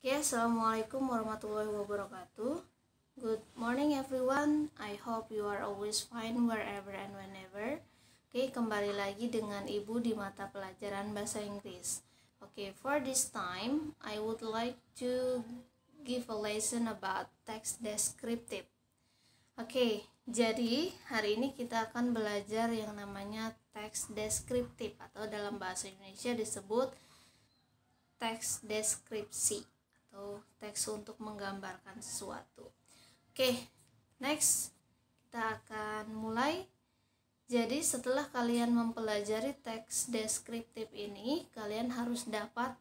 Oke, assalamualaikum warahmatullahi wabarakatuh. Good morning everyone. I hope you are always fine wherever and whenever. Oke, kembali lagi dengan Ibu di mata pelajaran bahasa Inggris. Oke, for this time I would like to give a lesson about text descriptive. Oke, jadi hari ini kita akan belajar yang namanya text deskriptif atau dalam bahasa Indonesia disebut teks deskripsi atau teks untuk menggambarkan sesuatu. Oke, next kita akan mulai. Jadi setelah kalian mempelajari teks deskriptif ini, kalian harus dapat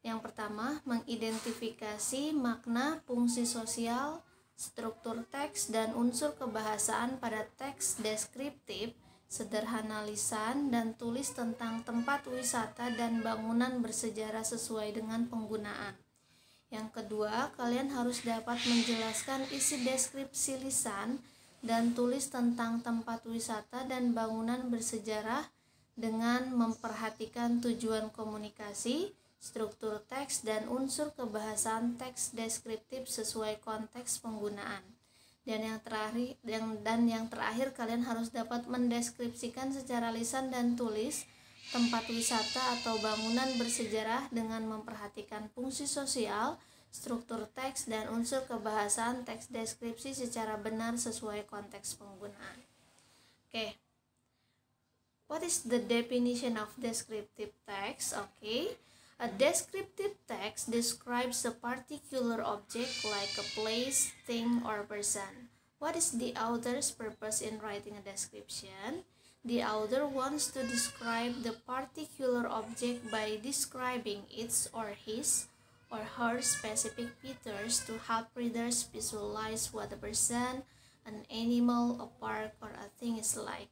yang pertama mengidentifikasi makna, fungsi sosial, struktur teks dan unsur kebahasaan pada teks deskriptif, sederhana lisan dan tulis tentang tempat wisata dan bangunan bersejarah sesuai dengan penggunaan. Yang kedua, kalian harus dapat menjelaskan isi deskripsi lisan dan tulis tentang tempat wisata dan bangunan bersejarah dengan memperhatikan tujuan komunikasi, struktur teks dan unsur kebahasaan teks deskriptif sesuai konteks penggunaan. Dan yang terakhir kalian harus dapat mendeskripsikan secara lisan dan tulis tempat wisata atau bangunan bersejarah dengan memperhatikan fungsi sosial, struktur teks dan unsur kebahasaan teks deskripsi secara benar sesuai konteks penggunaan. Oke. What is the definition of descriptive text? Okay. A descriptive text describes a particular object like a place, thing, or person. What is the author's purpose in writing a description? The author wants to describe the particular object by describing its or his or her specific features to help readers visualize what a person, an animal, a park, or a thing is like.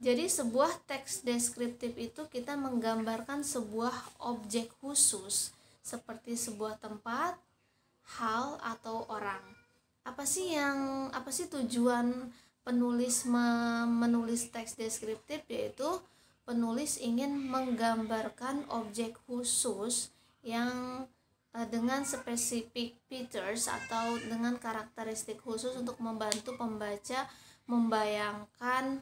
Jadi sebuah teks deskriptif itu kita menggambarkan sebuah objek khusus seperti sebuah tempat, hal, atau orang. Apa sih tujuan penulis menulis teks deskriptif? Yaitu penulis ingin menggambarkan objek khusus yang dengan spesifik features atau dengan karakteristik khusus untuk membantu pembaca membayangkan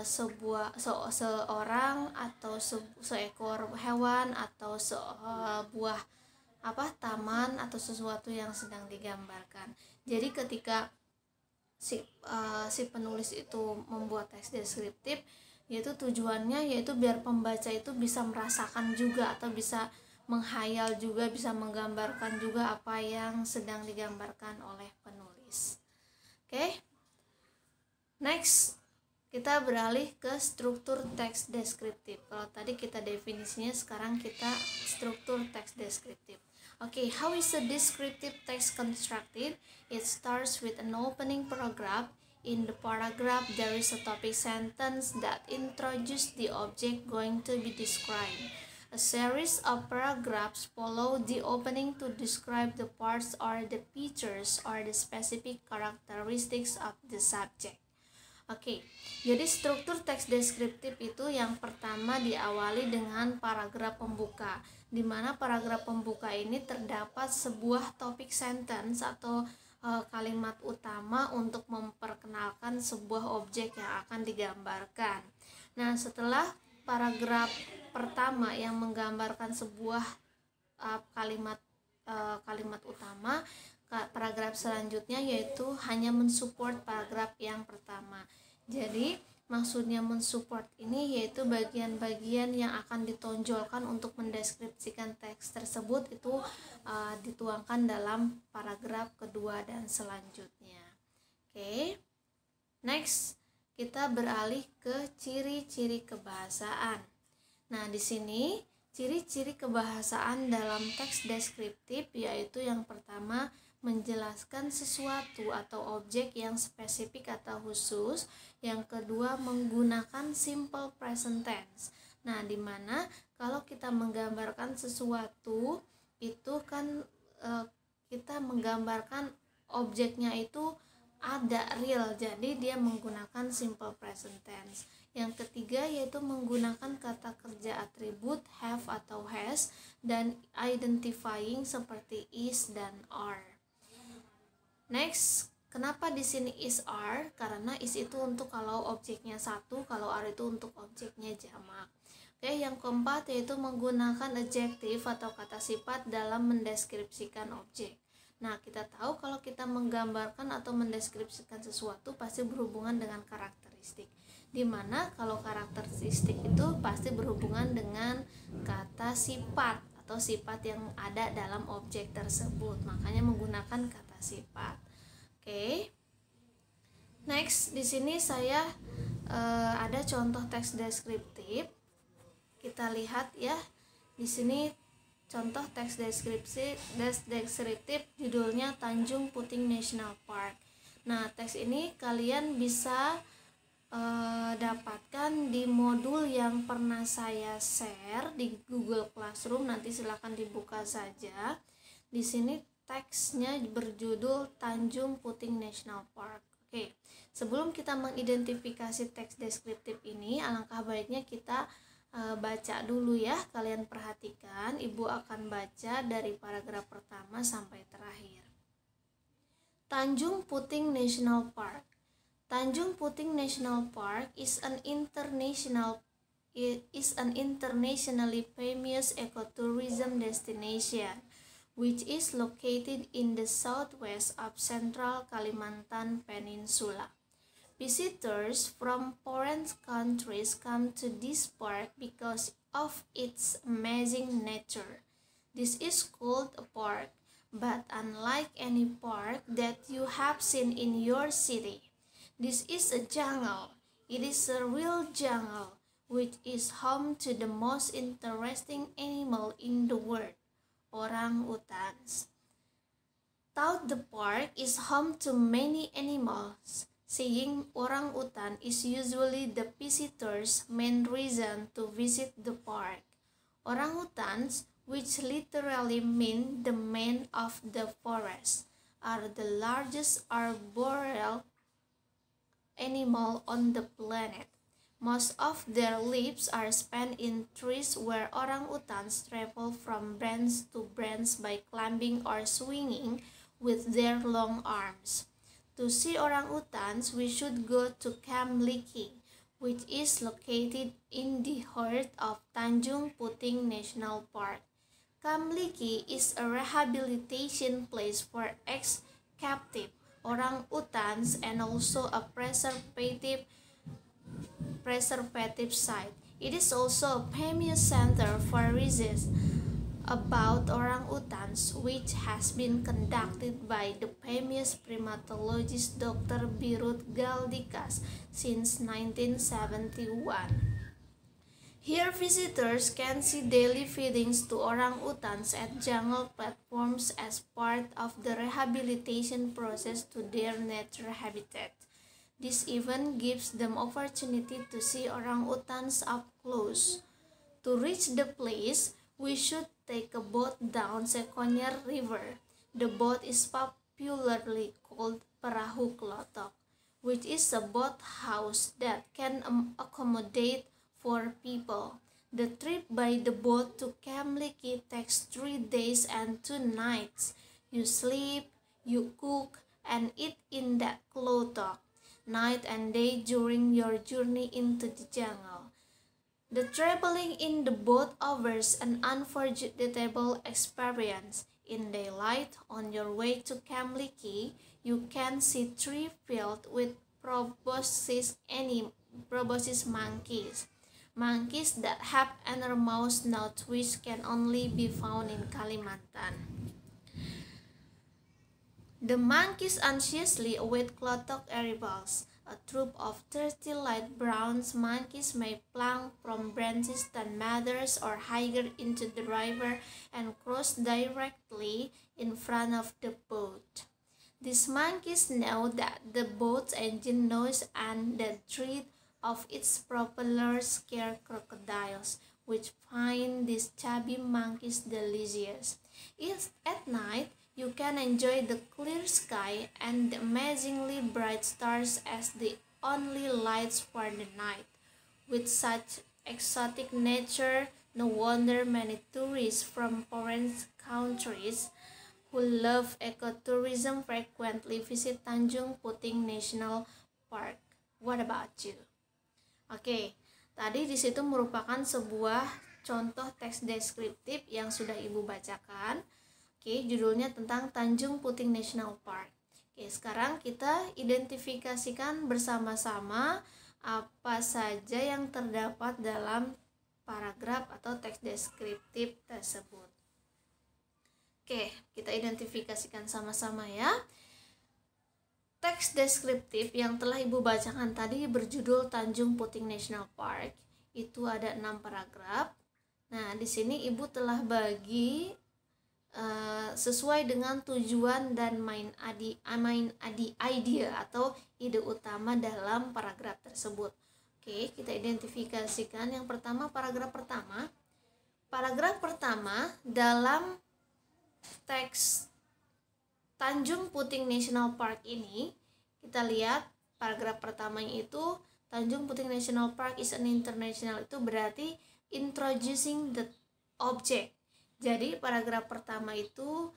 seorang atau seekor hewan atau sebuah taman atau sesuatu yang sedang digambarkan. Jadi ketika si penulis itu membuat teks deskriptif, yaitu tujuannya yaitu biar pembaca itu bisa merasakan juga atau bisa menghayal juga, bisa menggambarkan juga apa yang sedang digambarkan oleh penulis. Oke. Next, kita beralih ke struktur teks deskriptif. Kalau tadi kita definisinya, sekarang kita struktur teks deskriptif. Okay, how is a descriptive text constructed? It starts with an opening paragraph. In the paragraph, there is a topic sentence that introduces the object going to be described. A series of paragraphs follow the opening to describe the parts or the features or the specific characteristics of the subject. Oke, jadi struktur teks deskriptif itu yang pertama diawali dengan paragraf pembuka, di mana paragraf pembuka ini terdapat sebuah topik sentence atau kalimat utama untuk memperkenalkan sebuah objek yang akan digambarkan. Nah, setelah paragraf pertama yang menggambarkan sebuah kalimat utama, paragraf selanjutnya yaitu hanya mensupport paragraf yang pertama. Jadi maksudnya mensupport ini yaitu bagian-bagian yang akan ditonjolkan untuk mendeskripsikan teks tersebut itu dituangkan dalam paragraf kedua dan selanjutnya. Oke. Next, kita beralih ke ciri-ciri kebahasaan. Nah, di sini ciri-ciri kebahasaan dalam teks deskriptif yaitu yang pertama menjelaskan sesuatu atau objek yang spesifik atau khusus. Yang kedua menggunakan simple present tense. Nah, dimana kalau kita menggambarkan sesuatu itu kan kita menggambarkan objeknya itu ada real, jadi dia menggunakan simple present tense. Yang ketiga yaitu menggunakan kata kerja atribut have atau has dan identifying seperti is dan are. Next, kenapa di sini is are? Karena is itu untuk kalau objeknya satu, kalau are itu untuk objeknya jamak. Oke, yang keempat yaitu menggunakan adjektif atau kata sifat dalam mendeskripsikan objek. Nah, kita tahu kalau kita menggambarkan atau mendeskripsikan sesuatu pasti berhubungan dengan karakteristik. Dimana kalau karakteristik itu pasti berhubungan dengan kata sifat atau sifat yang ada dalam objek tersebut. Makanya menggunakan kata sifat. Oke. Next, di sini saya ada contoh teks deskriptif. Kita lihat ya. Di sini contoh teks deskriptif judulnya Tanjung Puting National Park. Nah, teks ini kalian bisa dapatkan di modul yang pernah saya share di Google Classroom. Nanti silakan dibuka saja. Di sini teksnya berjudul Tanjung Puting National Park. Oke, sebelum kita mengidentifikasi teks deskriptif ini, alangkah baiknya kita baca dulu ya. Kalian perhatikan, Ibu akan baca dari paragraf pertama sampai terakhir. Tanjung Puting National Park. Tanjung Puting National Park is an internationally famous ecotourism destination which is located in the southwest of central Kalimantan Peninsula. Visitors from foreign countries come to this park because of its amazing nature. This is called a park, but unlike any park that you have seen in your city, this is a jungle. It is a real jungle, which is home to the most interesting animal in the world, orangutans. Though the park is home to many animals, seeing orangutan is usually the visitors' main reason to visit the park. Orangutans, which literally mean the man of the forest, are the largest arboreal animal on the planet. Most of their lives are spent in trees where orangutans travel from branch to branch by climbing or swinging with their long arms. To see orangutans, we should go to Camp Liki, which is located in the heart of Tanjung Puting National Park. Camp Liki is a rehabilitation place for ex-captive orangutans and also a preservative site. It is also a famous center for research about orangutans, which has been conducted by the famous primatologist Dr. Birut Galdikas since 1971. Here visitors can see daily feedings to orangutans at jungle platforms as part of the rehabilitation process to their natural habitat. This event gives them opportunity to see orangutans up close. To reach the place, we should take a boat down Sekonyar River. The boat is popularly called Perahu Klotok, which is a boat house that can accommodate 4 people. The trip by the boat to Camp Liki takes 3 days and 2 nights. You sleep, you cook, and eat in that klotok, night and day during your journey into the jungle. The traveling in the boat offers an unforgettable experience. In daylight, on your way to Camp Liki, you can see trees filled with proboscis monkeys. Monkeys that have enormous snouts which can only be found in Kalimantan. The monkeys anxiously await klotok arrivals. A troop of 30 light brown monkeys may plunk from branches that mothers or higher into the river and cross directly in front of the boat. These monkeys know that the boat's engine noise and the threat of its propellers scare crocodiles, which find these chubby monkeys delicious. At night, you can enjoy the clear sky and the amazingly bright stars as the only lights for the night. With such exotic nature, no wonder many tourists from foreign countries who love ecotourism frequently visit Tanjung Puting National Park. What about you? Oke, tadi di situ merupakan sebuah contoh teks deskriptif yang sudah Ibu bacakan. Oke, judulnya tentang Tanjung Puting National Park. Oke, sekarang kita identifikasikan bersama-sama apa saja yang terdapat dalam paragraf atau teks deskriptif tersebut. Oke, kita identifikasikan sama-sama ya. Teks deskriptif yang telah Ibu bacakan tadi berjudul Tanjung Puting National Park. Itu ada 6 paragraf. Nah, di sini Ibu telah bagi sesuai dengan tujuan dan main idea atau ide utama dalam paragraf tersebut. Oke, kita identifikasikan yang pertama, paragraf pertama. Paragraf pertama dalam teks Tanjung Puting National Park ini, kita lihat paragraf pertamanya itu Tanjung Puting National Park is an international, itu berarti introducing the object. Jadi paragraf pertama itu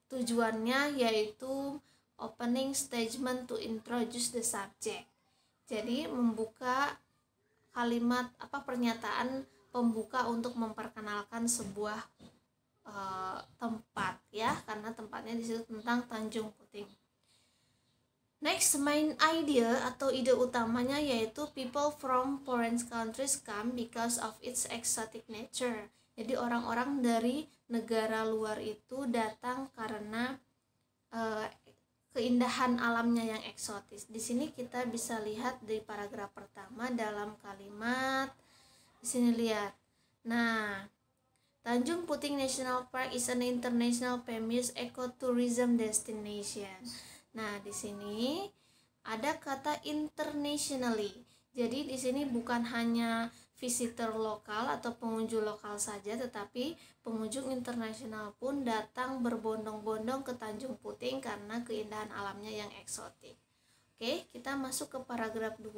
tujuannya yaitu opening statement to introduce the subject. Jadi membuka kalimat pernyataan pembuka untuk memperkenalkan sebuah tempat ya, karena tempatnya di situ tentang Tanjung Puting. Next, main idea atau ide utamanya yaitu people from foreign countries come because of its exotic nature. Jadi orang-orang dari negara luar itu datang karena keindahan alamnya yang eksotis. Di sini kita bisa lihat di paragraf pertama dalam kalimat. Di sini lihat. Nah, Tanjung Puting National Park is an international famous ecotourism destination. Nah, di sini ada kata internationally. Jadi di sini bukan hanya visitor lokal atau pengunjung lokal saja, tetapi pengunjung internasional pun datang berbondong-bondong ke Tanjung Puting karena keindahan alamnya yang eksotik. Oke, kita masuk ke paragraf 2.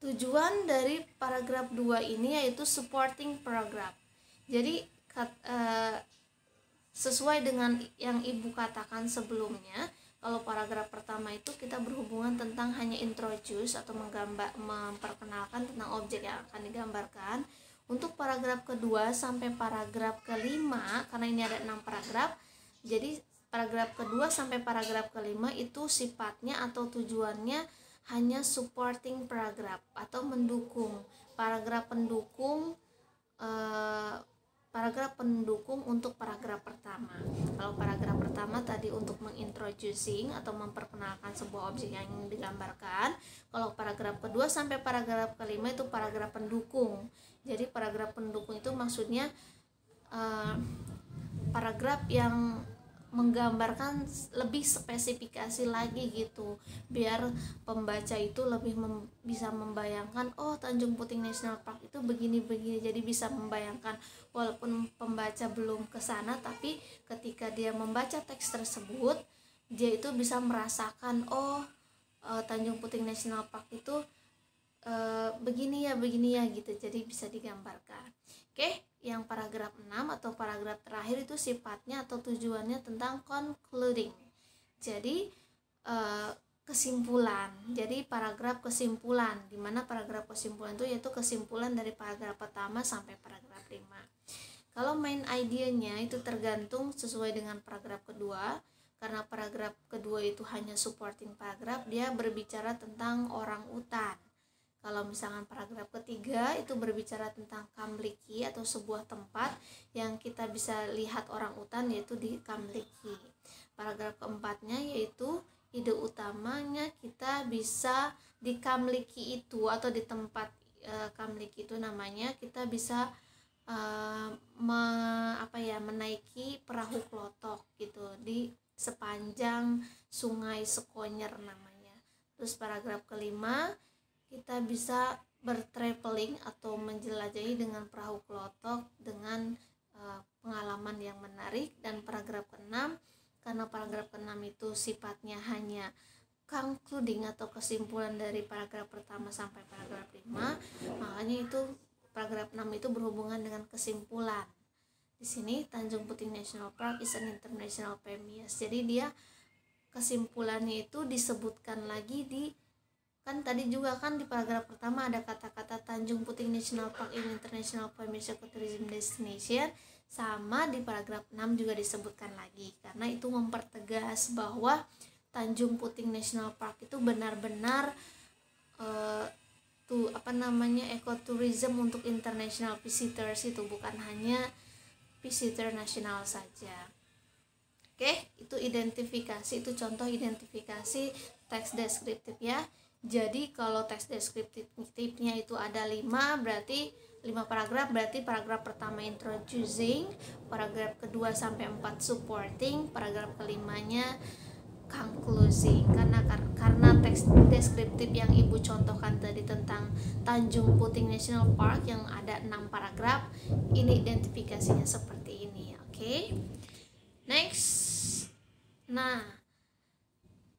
Tujuan dari paragraf 2 ini yaitu supporting paragraph. Jadi sesuai dengan yang Ibu katakan sebelumnya, kalau paragraf pertama itu kita berhubungan tentang hanya introduce atau memperkenalkan tentang objek yang akan digambarkan. Untuk paragraf kedua sampai paragraf kelima, karena ini ada 6 paragraf, jadi paragraf kedua sampai paragraf kelima itu sifatnya atau tujuannya hanya supporting paragraph atau mendukung, paragraf pendukung untuk paragraf pertama. Kalau paragraf pertama tadi untuk mengintroducing atau memperkenalkan sebuah objek yang ingin digambarkan. Kalau paragraf kedua sampai paragraf kelima itu paragraf pendukung. Jadi paragraf pendukung itu maksudnya paragraf yang menggambarkan lebih spesifikasi lagi gitu, biar pembaca itu lebih bisa membayangkan, oh Tanjung Puting National Park itu begini-begini. Jadi bisa membayangkan walaupun pembaca belum ke sana, tapi ketika dia membaca teks tersebut dia itu bisa merasakan, oh Tanjung Puting National Park itu begini ya gitu. Jadi bisa digambarkan. Oke, yang paragraf 6 atau paragraf terakhir itu sifatnya atau tujuannya tentang concluding. Jadi kesimpulan. Jadi paragraf kesimpulan, di mana paragraf kesimpulan itu yaitu kesimpulan dari paragraf pertama sampai paragraf 5. Kalau main idenya itu tergantung sesuai dengan paragraf kedua. Karena paragraf kedua itu hanya supporting paragraf, dia berbicara tentang orang utan. Kalau misalkan paragraf ketiga itu berbicara tentang Kamliki atau sebuah tempat yang kita bisa lihat orang utan, yaitu di Kamliki. Paragraf keempatnya yaitu ide utamanya kita bisa di Kamliki itu atau di tempat Kamliki itu namanya kita bisa menaiki perahu klotok gitu di sepanjang Sungai Sekonyer namanya. Terus paragraf kelima kita bisa bertraveling atau menjelajahi dengan perahu klotok dengan pengalaman yang menarik. Dan paragraf ke-6, karena paragraf ke-6 itu sifatnya hanya concluding atau kesimpulan dari paragraf pertama sampai paragraf 5. Makanya itu paragraf 6 itu berhubungan dengan kesimpulan. Di sini Tanjung Puting National Park is an international famous. Jadi dia kesimpulannya itu disebutkan lagi di, kan tadi juga kan di paragraf pertama ada kata-kata Tanjung Puting National Park in international famous ecotourism destination, sama di paragraf 6 juga disebutkan lagi, karena itu mempertegas bahwa Tanjung Puting National Park itu benar-benar ekotourism untuk international visitors, itu bukan hanya visitor nasional saja. Oke, itu identifikasi, itu contoh identifikasi teks deskriptif ya. Jadi kalau teks deskriptifnya itu ada 5, berarti 5 paragraf, berarti paragraf pertama introducing, paragraf kedua sampai 4 supporting, paragraf kelimanya concluding. Karena teks deskriptif yang Ibu contohkan tadi tentang Tanjung Puting National Park yang ada 6 paragraf, ini identifikasinya seperti ini. Oke. Next. Nah,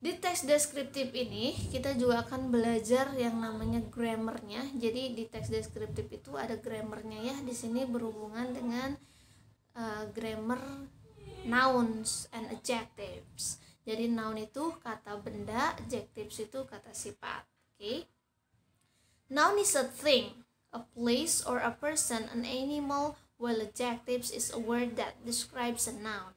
di teks deskriptif ini kita juga akan belajar yang namanya grammarnya. Jadi di teks deskriptif itu ada grammarnya ya. Di sini berhubungan dengan grammar nouns and adjectives. Jadi noun itu kata benda, adjectives itu kata sifat. Oke. Noun is a thing, a place or a person, an animal, while adjectives is a word that describes a noun.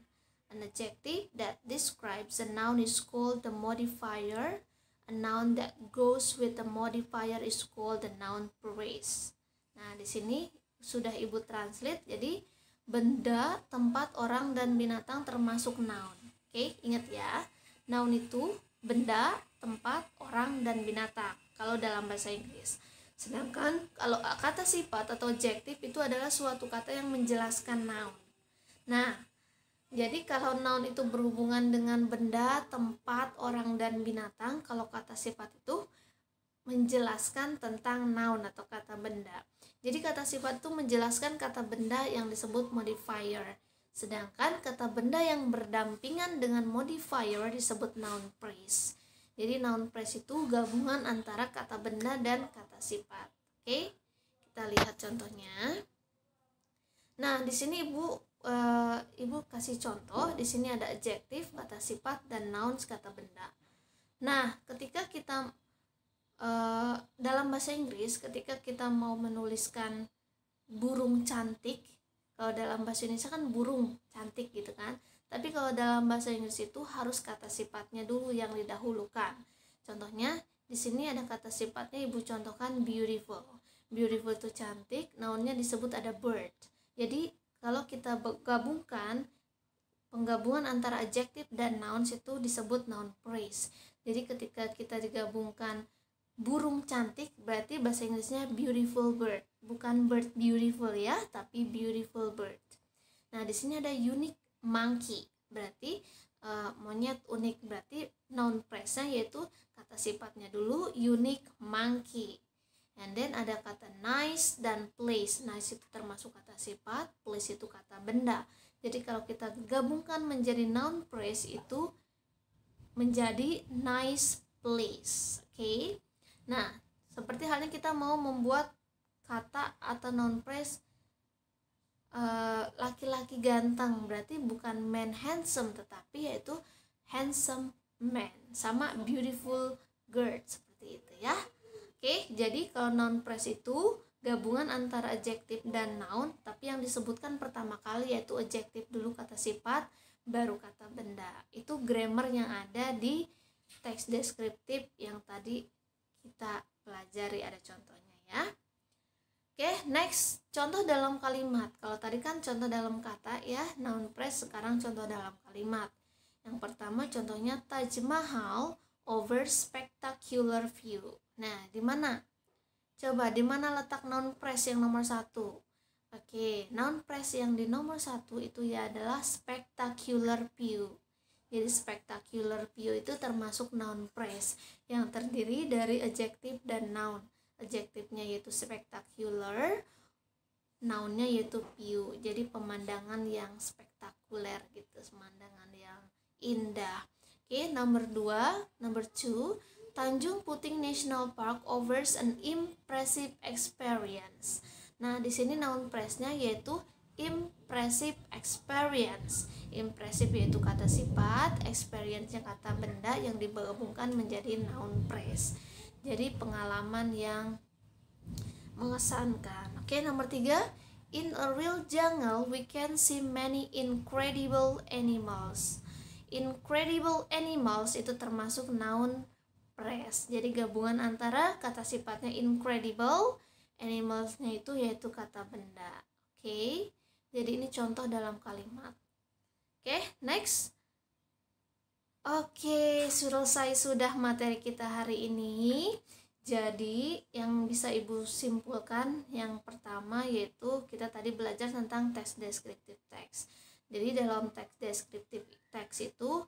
An adjective that describes a noun is called the modifier. A noun that goes with the modifier is called the noun phrase. Nah, di sini sudah Ibu translate. Jadi benda, tempat, orang, dan binatang termasuk noun. Oke, ingat ya. Noun itu benda, tempat, orang, dan binatang kalau dalam bahasa Inggris. Sedangkan kalau kata sifat atau adjektif itu adalah suatu kata yang menjelaskan noun. Nah, jadi kalau noun itu berhubungan dengan benda, tempat, orang, dan binatang, kalau kata sifat itu menjelaskan tentang noun atau kata benda. Jadi kata sifat itu menjelaskan kata benda yang disebut modifier. Sedangkan kata benda yang berdampingan dengan modifier disebut noun phrase. Jadi noun phrase itu gabungan antara kata benda dan kata sifat. Oke, kita lihat contohnya. Nah, di sini Ibu kasih contoh. Di sini ada adjektif, kata sifat, dan nouns, kata benda. Nah, ketika kita dalam bahasa Inggris, ketika kita mau menuliskan burung cantik, kalau dalam bahasa Indonesia kan burung cantik gitu kan. Tapi kalau dalam bahasa Inggris itu harus kata sifatnya dulu yang didahulukan. Contohnya di sini ada kata sifatnya, Ibu contohkan beautiful. Beautiful itu cantik, nounnya disebut ada bird. Jadi kalau kita gabungkan penggabungan antara adjektif dan nouns itu disebut noun phrase. Jadi ketika kita digabungkan burung cantik, berarti bahasa Inggrisnya beautiful bird, bukan bird beautiful ya, tapi beautiful bird. Nah, di sini ada unique monkey, berarti monyet unik, berarti noun phrase-nya yaitu kata sifatnya dulu unique monkey. And then ada kata nice dan place. Nice itu termasuk kata sifat, place itu kata benda. Jadi kalau kita gabungkan menjadi noun phrase itu menjadi nice place. Oke. Nah, seperti halnya kita mau membuat kata atau noun phrase laki-laki ganteng, berarti bukan man handsome tetapi yaitu handsome man, sama beautiful girl, seperti itu ya. Oke, jadi kalau noun phrase itu gabungan antara adjektif dan noun, tapi yang disebutkan pertama kali yaitu adjektif dulu, kata sifat, baru kata benda. Itu grammar yang ada di teks deskriptif yang tadi kita pelajari, ada contohnya ya. Oke, next, contoh dalam kalimat. Kalau tadi kan contoh dalam kata ya, noun phrase, sekarang contoh dalam kalimat. Yang pertama contohnya Taj Mahal over spectacular view. Nah, di mana? Coba di mana letak noun phrase yang nomor 1? Oke, noun phrase yang di nomor 1 itu ya adalah spectacular view. Jadi spectacular view itu termasuk noun phrase yang terdiri dari adjektif dan noun. Adjektifnya yaitu spectacular, nounnya yaitu view. Jadi pemandangan yang spektakuler gitu, pemandangan yang indah. Oke, number 2, Tanjung Puting National Park offers an impressive experience. Nah, di sini noun phrase-nya yaitu impressive experience. Impressive yaitu kata sifat, experience-nya kata benda yang digabungkan menjadi noun phrase. Jadi pengalaman yang mengesankan. Oke, nomor 3, in a real jungle we can see many incredible animals. Incredible animals itu termasuk noun phrase. Jadi gabungan antara kata sifatnya incredible, animals-nya itu yaitu kata benda. Oke. Jadi ini contoh dalam kalimat. Oke, next. Oke, selesai sudah materi kita hari ini. Jadi yang bisa Ibu simpulkan yang pertama yaitu kita tadi belajar tentang teks deskriptif teks. Jadi dalam teks deskriptif teks itu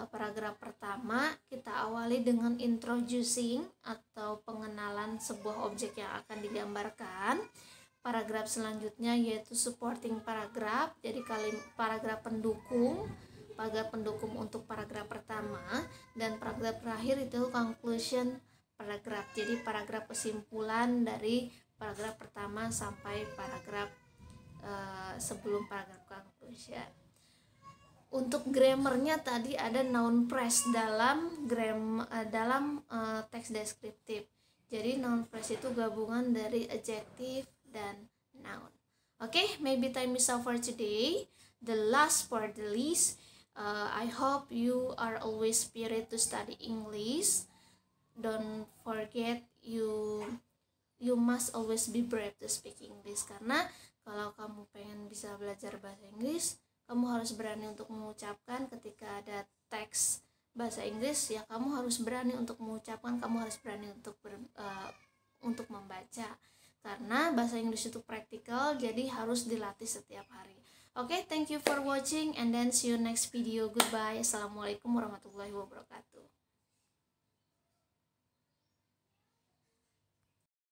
paragraf pertama kita awali dengan introducing atau pengenalan sebuah objek yang akan digambarkan. Paragraf selanjutnya yaitu supporting paragraph, jadi paragraf pendukung untuk paragraf pertama, dan paragraf terakhir itu conclusion paragraf, jadi paragraf kesimpulan dari paragraf pertama sampai paragraf sebelum paragraf conclusion. Untuk grammarnya tadi ada noun phrase dalam teks deskriptif. Jadi noun phrase itu gabungan dari adjective dan noun. Okay, maybe time is up for today. The last for the list. I hope you are always spirit to study English. Don't forget you must always be brave to speak English, karena kalau kamu pengen bisa belajar bahasa Inggris, kamu harus berani untuk mengucapkan ketika ada teks bahasa Inggris, ya kamu harus berani untuk mengucapkan, kamu harus berani untuk membaca, karena bahasa Inggris itu praktikal, jadi harus dilatih setiap hari. Okay, thank you for watching and then see you next video. Goodbye. Assalamualaikum warahmatullahi wabarakatuh.